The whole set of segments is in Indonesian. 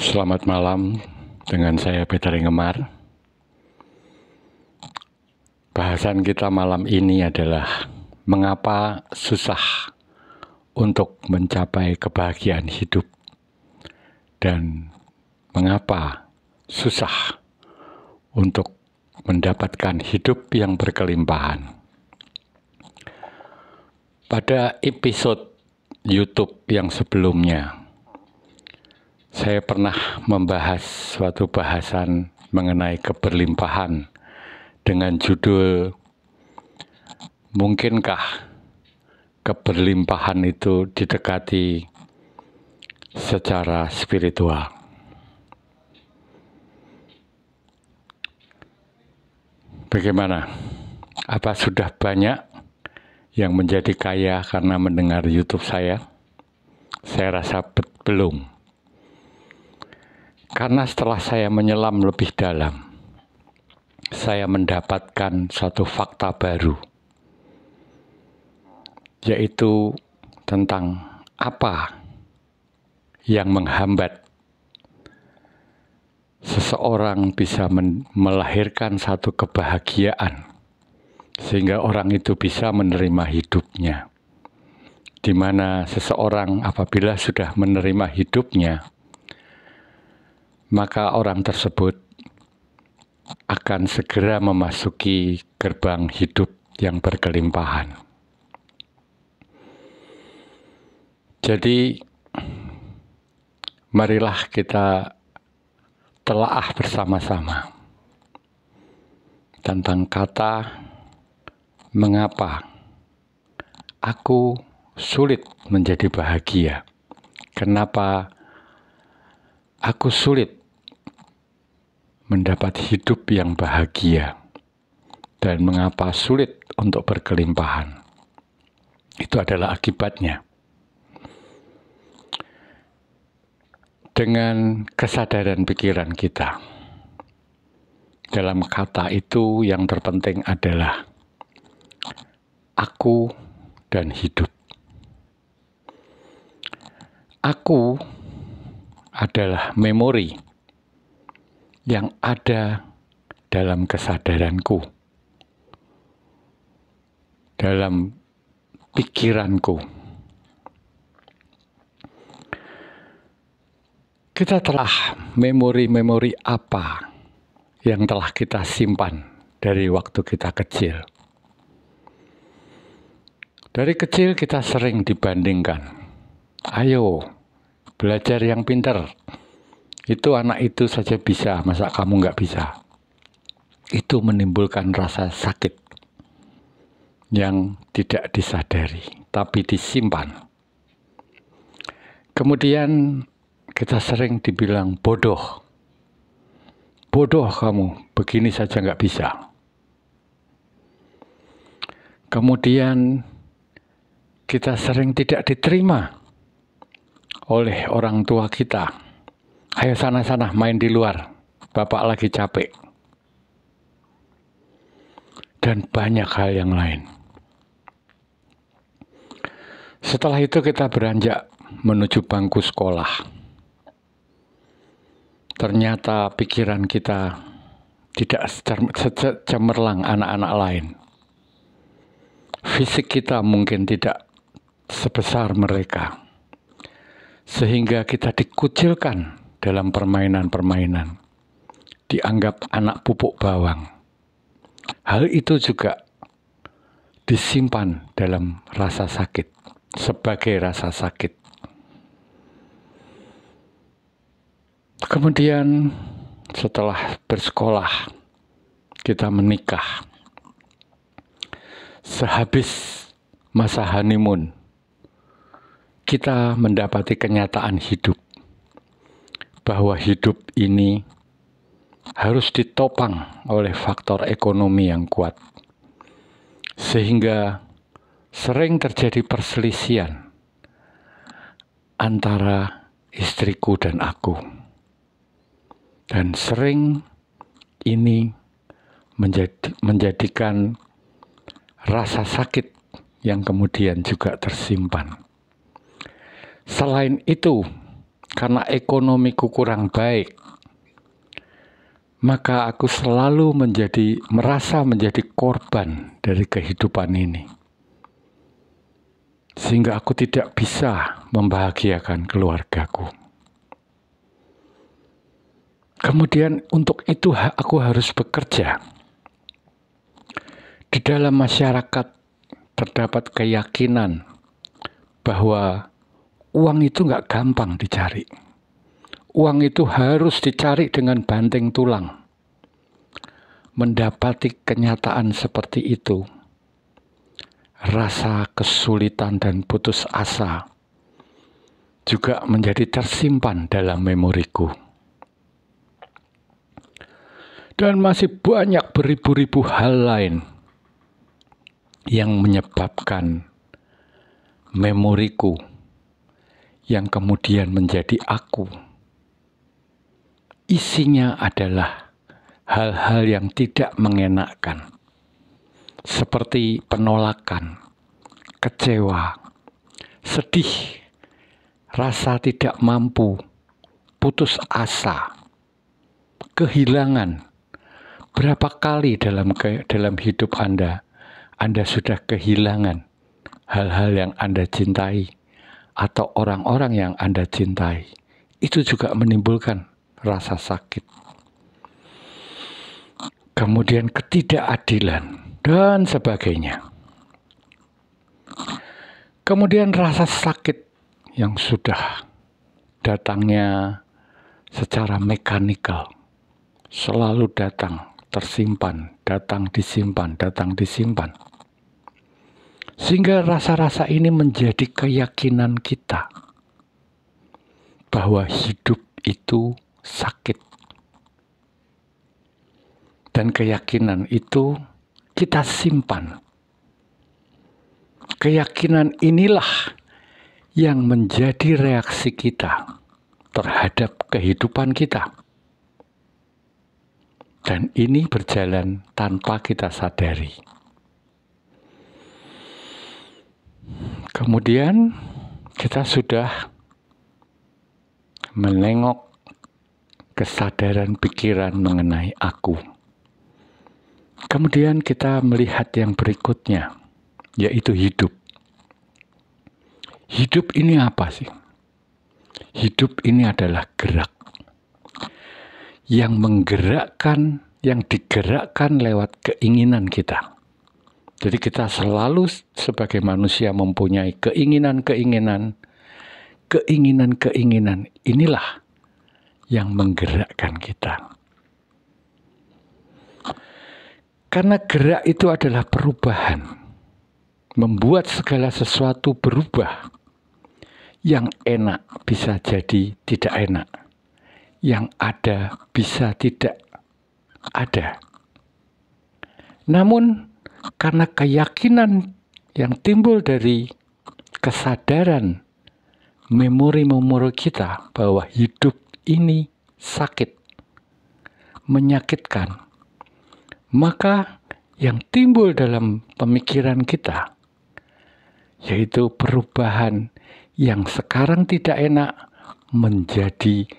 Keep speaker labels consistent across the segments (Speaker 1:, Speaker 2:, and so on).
Speaker 1: Selamat malam, dengan saya Peter Ingemar. Bahasan kita malam ini adalah mengapa susah untuk mencapai kebahagiaan hidup dan mengapa susah untuk mendapatkan hidup yang berkelimpahan. Pada episode YouTube yang sebelumnya, saya pernah membahas suatu bahasan mengenai keberlimpahan dengan judul "Mungkinkah keberlimpahan itu didekati secara spiritual?" Bagaimana? Apa sudah banyak yang menjadi kaya karena mendengar YouTube saya? Saya rasa belum. Karena setelah saya menyelam lebih dalam, saya mendapatkan suatu fakta baru, yaitu tentang apa yang menghambat seseorang bisa melahirkan satu kebahagiaan, sehingga orang itu bisa menerima hidupnya. Di mana seseorang apabila sudah menerima hidupnya, maka orang tersebut akan segera memasuki gerbang hidup yang berkelimpahan. Jadi, marilah kita telaah bersama-sama tentang kata mengapa aku sulit menjadi bahagia. Kenapa aku sulit mendapat hidup yang bahagia, dan mengapa sulit untuk berkelimpahan. Itu adalah akibatnya. Dengan kesadaran pikiran kita, dalam kata itu yang terpenting adalah aku dan hidup. Aku adalah memori yang ada dalam kesadaranku, dalam pikiranku. Kita telah memori-memori apa yang telah kita simpan dari waktu kita kecil. Dari kecil kita sering dibandingkan. Ayo, belajar yang pintar. Itu anak itu saja bisa, masa kamu nggak bisa? Itu menimbulkan rasa sakit yang tidak disadari, tapi disimpan. Kemudian kita sering dibilang bodoh. Bodoh kamu, begini saja nggak bisa. Kemudian kita sering tidak diterima oleh orang tua kita. Ayo sana-sana main di luar, bapak lagi capek. Dan banyak hal yang lain. Setelah itu kita beranjak menuju bangku sekolah. Ternyata pikiran kita tidak secemerlang anak-anak lain. Fisik kita mungkin tidak sebesar mereka. Sehingga kita dikucilkan dalam permainan-permainan, dianggap anak pupuk bawang. Hal itu juga disimpan dalam rasa sakit, sebagai rasa sakit. Kemudian setelah bersekolah, kita menikah. Sehabis masa honeymoon, kita mendapati kenyataan hidup, bahwa hidup ini harus ditopang oleh faktor ekonomi yang kuat. Sehingga sering terjadi perselisihan antara istriku dan aku. Dan sering ini menjadikan rasa sakit yang kemudian juga tersimpan. Selain itu, karena ekonomiku kurang baik, maka aku selalu merasa menjadi korban dari kehidupan ini. Sehingga aku tidak bisa membahagiakan keluargaku. Kemudian untuk itu aku harus bekerja. Di dalam masyarakat terdapat keyakinan bahwa uang itu nggak gampang dicari. Uang itu harus dicari dengan banting tulang. Mendapati kenyataan seperti itu, rasa kesulitan dan putus asa juga menjadi tersimpan dalam memoriku. Dan masih banyak beribu-ribu hal lain yang menyebabkan memoriku yang kemudian menjadi aku. Isinya adalah hal-hal yang tidak mengenakkan, seperti penolakan, kecewa, sedih, rasa tidak mampu, putus asa, kehilangan. Berapa kali dalam hidup Anda sudah kehilangan hal-hal yang Anda cintai atau orang-orang yang Anda cintai. Itu juga menimbulkan rasa sakit. Kemudian ketidakadilan dan sebagainya. Kemudian rasa sakit yang sudah datangnya secara mekanikal, selalu datang, tersimpan, datang disimpan. Sehingga rasa-rasa ini menjadi keyakinan kita bahwa hidup itu sakit. Dan keyakinan itu kita simpan. Keyakinan inilah yang menjadi reaksi kita terhadap kehidupan kita. Dan ini berjalan tanpa kita sadari. Kemudian kita sudah menengok kesadaran pikiran mengenai aku. Kemudian kita melihat yang berikutnya, yaitu hidup. Hidup ini apa sih? Hidup ini adalah gerak. Yang menggerakkan, yang digerakkan lewat keinginan kita. Jadi kita selalu sebagai manusia mempunyai keinginan-keinginan. Keinginan-keinginan inilah yang menggerakkan kita. Karena gerak itu adalah perubahan. Membuat segala sesuatu berubah. Yang enak bisa jadi tidak enak. Yang ada bisa tidak ada. Namun karena keyakinan yang timbul dari kesadaran memori-memori kita bahwa hidup ini sakit, menyakitkan, maka yang timbul dalam pemikiran kita yaitu perubahan yang sekarang tidak enak menjadi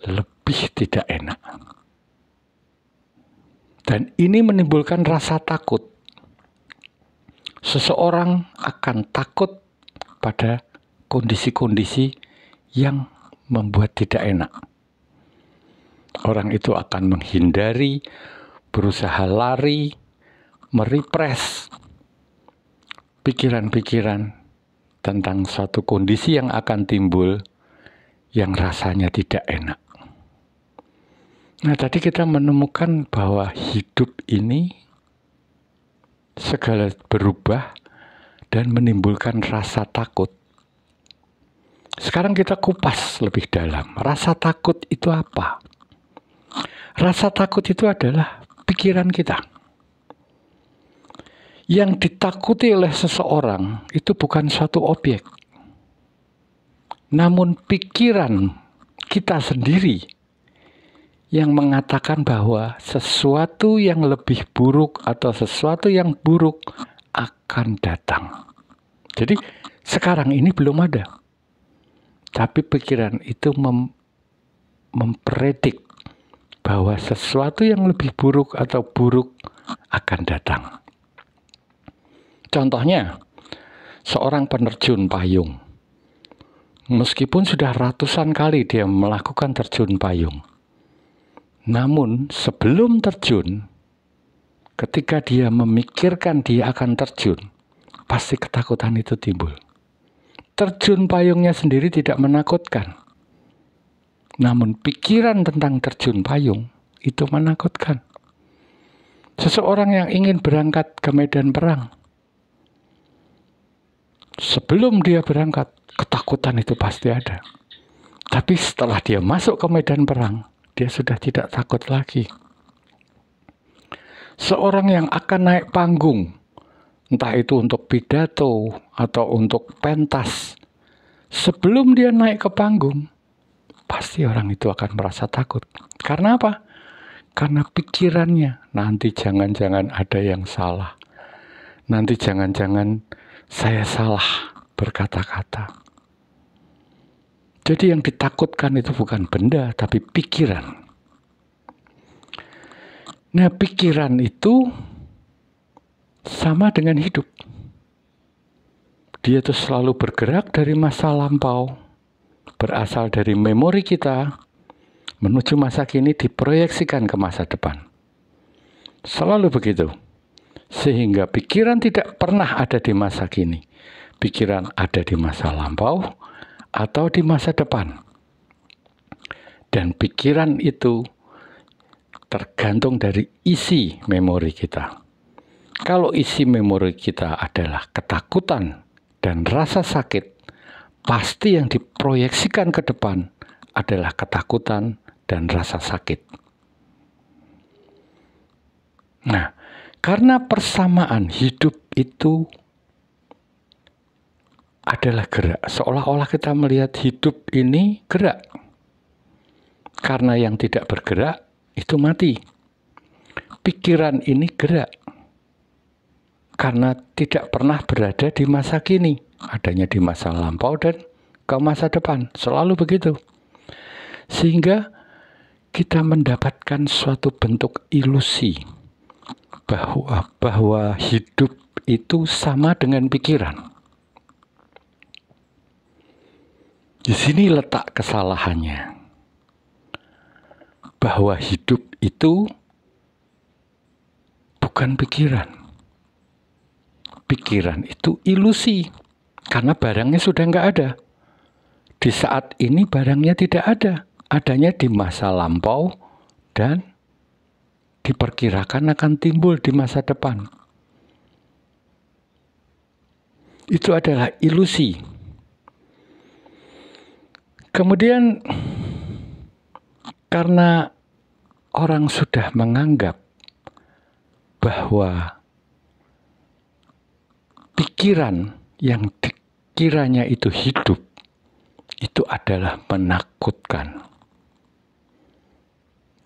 Speaker 1: lebih tidak enak. Dan ini menimbulkan rasa takut. Seseorang akan takut pada kondisi-kondisi yang membuat tidak enak. Orang itu akan menghindari, berusaha lari, merepress pikiran-pikiran tentang suatu kondisi yang akan timbul yang rasanya tidak enak. Nah, tadi kita menemukan bahwa hidup ini segala berubah dan menimbulkan rasa takut. Sekarang kita kupas lebih dalam. Rasa takut itu apa? Rasa takut itu adalah pikiran kita. Yang ditakuti oleh seseorang itu bukan suatu objek. Namun pikiran kita sendiri yang mengatakan bahwa sesuatu yang lebih buruk atau sesuatu yang buruk akan datang. Jadi sekarang ini belum ada. Tapi pikiran itu mempredik bahwa sesuatu yang lebih buruk atau buruk akan datang. Contohnya, seorang penerjun payung. Meskipun sudah ratusan kali dia melakukan terjun payung, namun sebelum terjun, ketika dia memikirkan dia akan terjun, pasti ketakutan itu timbul. Terjun payungnya sendiri tidak menakutkan, namun pikiran tentang terjun payung itu menakutkan. Seseorang yang ingin berangkat ke medan perang, sebelum dia berangkat, ketakutan itu pasti ada. Tapi setelah dia masuk ke medan perang, dia sudah tidak takut lagi. Seorang yang akan naik panggung, entah itu untuk pidato atau untuk pentas, sebelum dia naik ke panggung, pasti orang itu akan merasa takut. Karena apa? Karena pikirannya, nanti jangan-jangan ada yang salah. Nanti jangan-jangan saya salah berkata-kata. Jadi yang ditakutkan itu bukan benda, tapi pikiran. Nah, pikiran itu sama dengan hidup. Dia itu selalu bergerak dari masa lampau, berasal dari memori kita, menuju masa kini diproyeksikan ke masa depan. Selalu begitu. Sehingga pikiran tidak pernah ada di masa kini. Pikiran ada di masa lampau atau di masa depan. Dan pikiran itu tergantung dari isi memori kita. Kalau isi memori kita adalah ketakutan dan rasa sakit, pasti yang diproyeksikan ke depan adalah ketakutan dan rasa sakit. Nah, karena persamaan hidup itu adalah gerak, seolah-olah kita melihat hidup ini gerak. Karena yang tidak bergerak itu mati. Pikiran ini gerak karena tidak pernah berada di masa kini, adanya di masa lampau dan ke masa depan, selalu begitu. Sehingga kita mendapatkan suatu bentuk ilusi bahwa hidup itu sama dengan pikiran. Di sini letak kesalahannya. Bahwa hidup itu bukan pikiran. Pikiran itu ilusi, karena barangnya sudah nggak ada. Di saat ini barangnya tidak ada, adanya di masa lampau dan diperkirakan akan timbul di masa depan. Itu adalah ilusi. Kemudian karena orang sudah menganggap bahwa pikiran yang dikiranya itu hidup, itu adalah menakutkan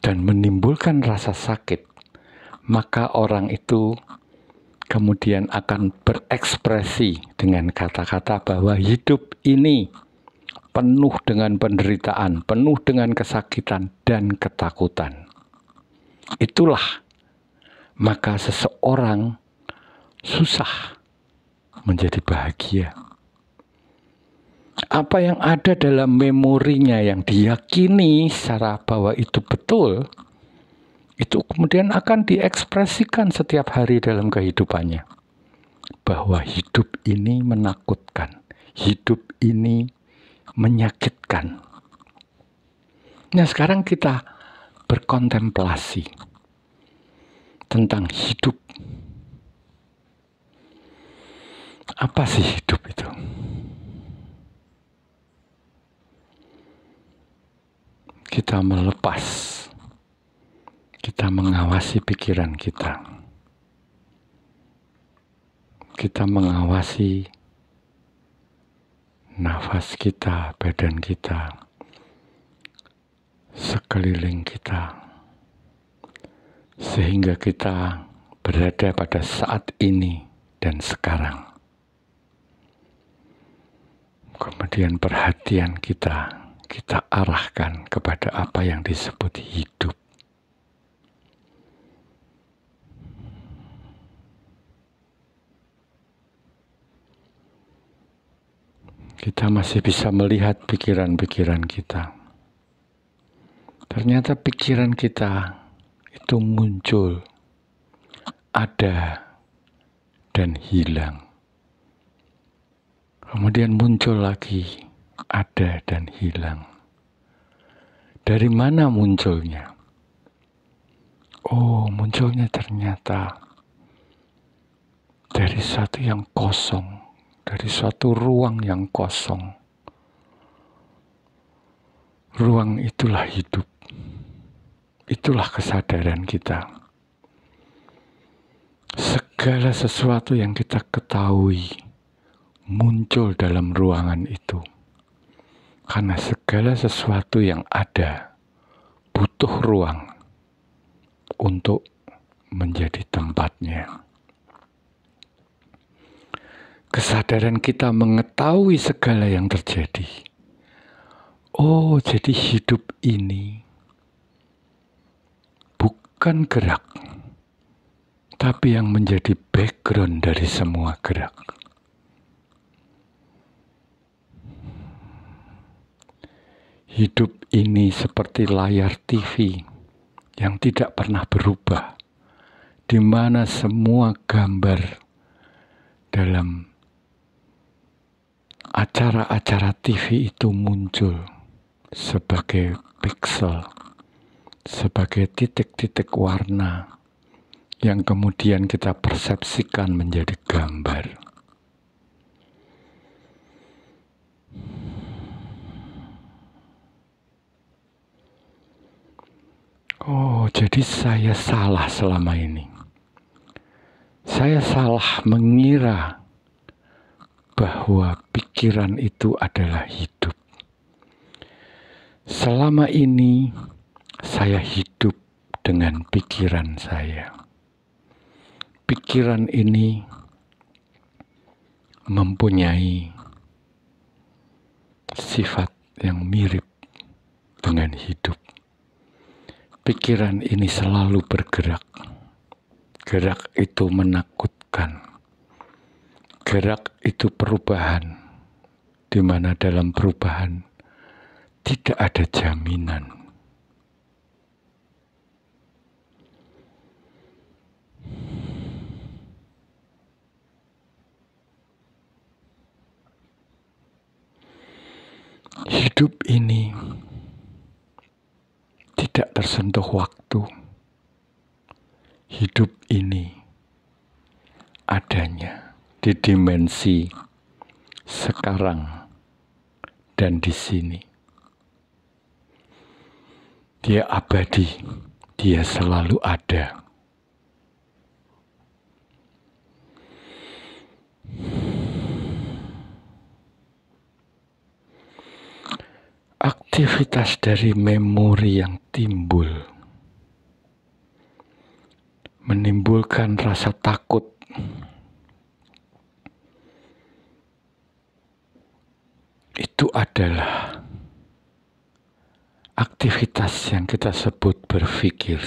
Speaker 1: dan menimbulkan rasa sakit, maka orang itu kemudian akan berekspresi dengan kata-kata bahwa hidup ini penuh dengan penderitaan, penuh dengan kesakitan dan ketakutan. Itulah maka seseorang susah menjadi bahagia. Apa yang ada dalam memorinya yang diyakini secara bahwa itu betul, itu kemudian akan diekspresikan setiap hari dalam kehidupannya. Bahwa hidup ini menakutkan, hidup ini menyakitkan. Nah, sekarang kita berkontemplasi tentang hidup. Apa sih hidup itu? Kita melepas, kita mengawasi pikiran kita. Kita mengawasi nafas kita, badan kita, sekeliling kita, sehingga kita berada pada saat ini dan sekarang. Kemudian perhatian kita arahkan kepada apa yang disebut hidup. Kita masih bisa melihat pikiran-pikiran kita. Ternyata pikiran kita itu muncul, ada, dan hilang. Kemudian muncul lagi, ada dan hilang. Dari mana munculnya? Oh, munculnya ternyata dari satu yang kosong, dari suatu ruang yang kosong. Ruang itulah hidup. Itulah kesadaran kita. Segala sesuatu yang kita ketahui muncul dalam ruangan itu. Karena segala sesuatu yang ada butuh ruang untuk menjadi tempatnya. Kesadaran kita mengetahui segala yang terjadi. Oh, jadi hidup ini bukan gerak, tapi yang menjadi background dari semua gerak. Hidup ini seperti layar TV yang tidak pernah berubah, di mana semua gambar dalam acara-acara TV itu muncul sebagai pixel, sebagai titik-titik warna yang kemudian kita persepsikan menjadi gambar. Oh, jadi saya salah selama ini. Saya salah mengira bahwa pikiran itu adalah hidup. Selama ini saya hidup dengan pikiran saya. Pikiran ini mempunyai sifat yang mirip dengan hidup. Pikiran ini selalu bergerak. Gerak itu menakutkan. Gerak itu perubahan, di mana dalam perubahan tidak ada jaminan. Hidup ini tidak tersentuh waktu. Hidup ini adanya di dimensi sekarang dan di sini. Dia abadi, dia selalu ada. Aktivitas dari memori yang timbul menimbulkan rasa takut. Itu adalah aktivitas yang kita sebut berpikir.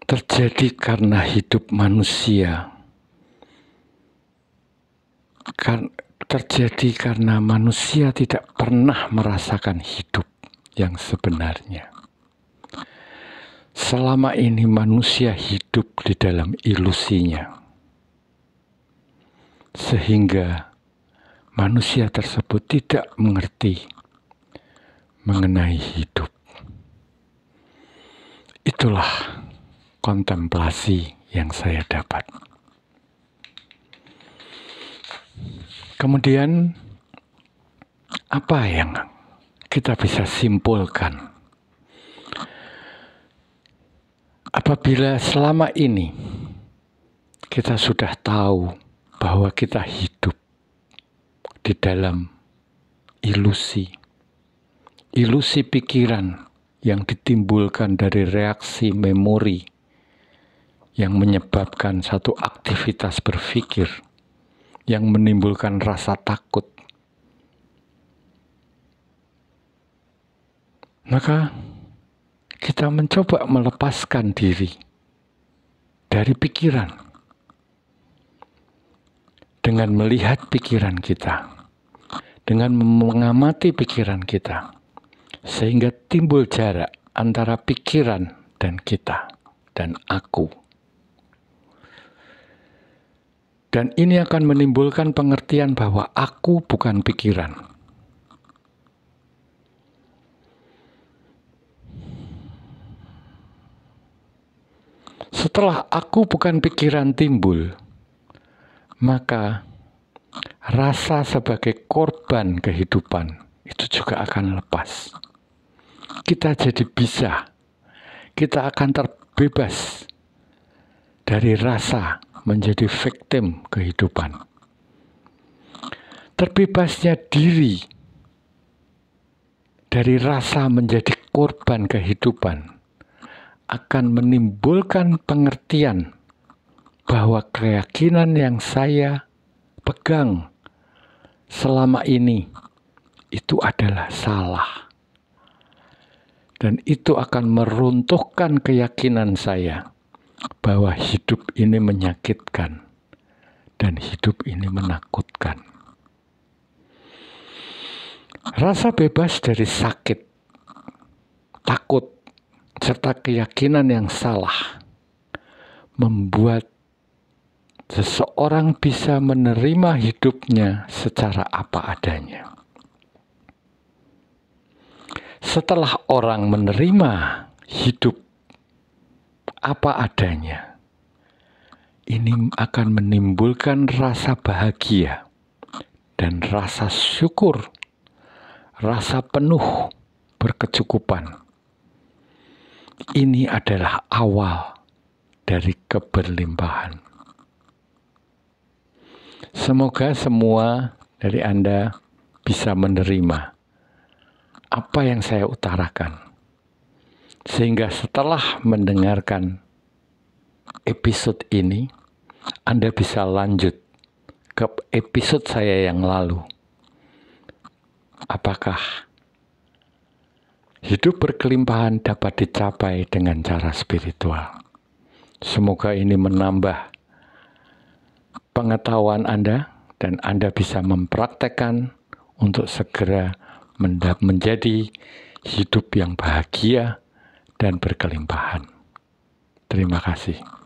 Speaker 1: Terjadi karena hidup manusia. Terjadi karena manusia tidak pernah merasakan hidup yang sebenarnya. Selama ini manusia hidup di dalam ilusinya. Sehingga manusia tersebut tidak mengerti mengenai hidup. Itulah kontemplasi yang saya dapat. Kemudian, apa yang kita bisa simpulkan? Apabila selama ini kita sudah tahu bahwa kita hidup di dalam ilusi pikiran yang ditimbulkan dari reaksi memori yang menyebabkan satu aktivitas berpikir yang menimbulkan rasa takut. Maka kita mencoba melepaskan diri dari pikiran dengan melihat pikiran kita, dengan mengamati pikiran kita, sehingga timbul jarak antara pikiran dan kita dan aku. Dan ini akan menimbulkan pengertian bahwa aku bukan pikiran. Setelah aku bukan pikiran timbul, maka rasa sebagai korban kehidupan itu juga akan lepas. Kita jadi bisa, kita akan terbebas dari rasa menjadi victim kehidupan. Terbebasnya diri dari rasa menjadi korban kehidupan akan menimbulkan pengertian bahwa keyakinan yang saya pegang selama ini itu adalah salah. Dan itu akan meruntuhkan keyakinan saya bahwa hidup ini menyakitkan dan hidup ini menakutkan. Rasa bebas dari sakit, takut, serta keyakinan yang salah membuat seseorang bisa menerima hidupnya secara apa adanya. Setelah orang menerima hidup apa adanya, ini akan menimbulkan rasa bahagia dan rasa syukur, rasa penuh berkecukupan. Ini adalah awal dari keberlimpahan. Semoga semua dari Anda bisa menerima apa yang saya utarakan, sehingga setelah mendengarkan episode ini, Anda bisa lanjut ke episode saya yang lalu. Apakah hidup berkelimpahan dapat dicapai dengan cara spiritual? Semoga ini menambah pengetahuan Anda dan Anda bisa mempraktekkan untuk segera menjadi hidup yang bahagia dan berkelimpahan. Terima kasih.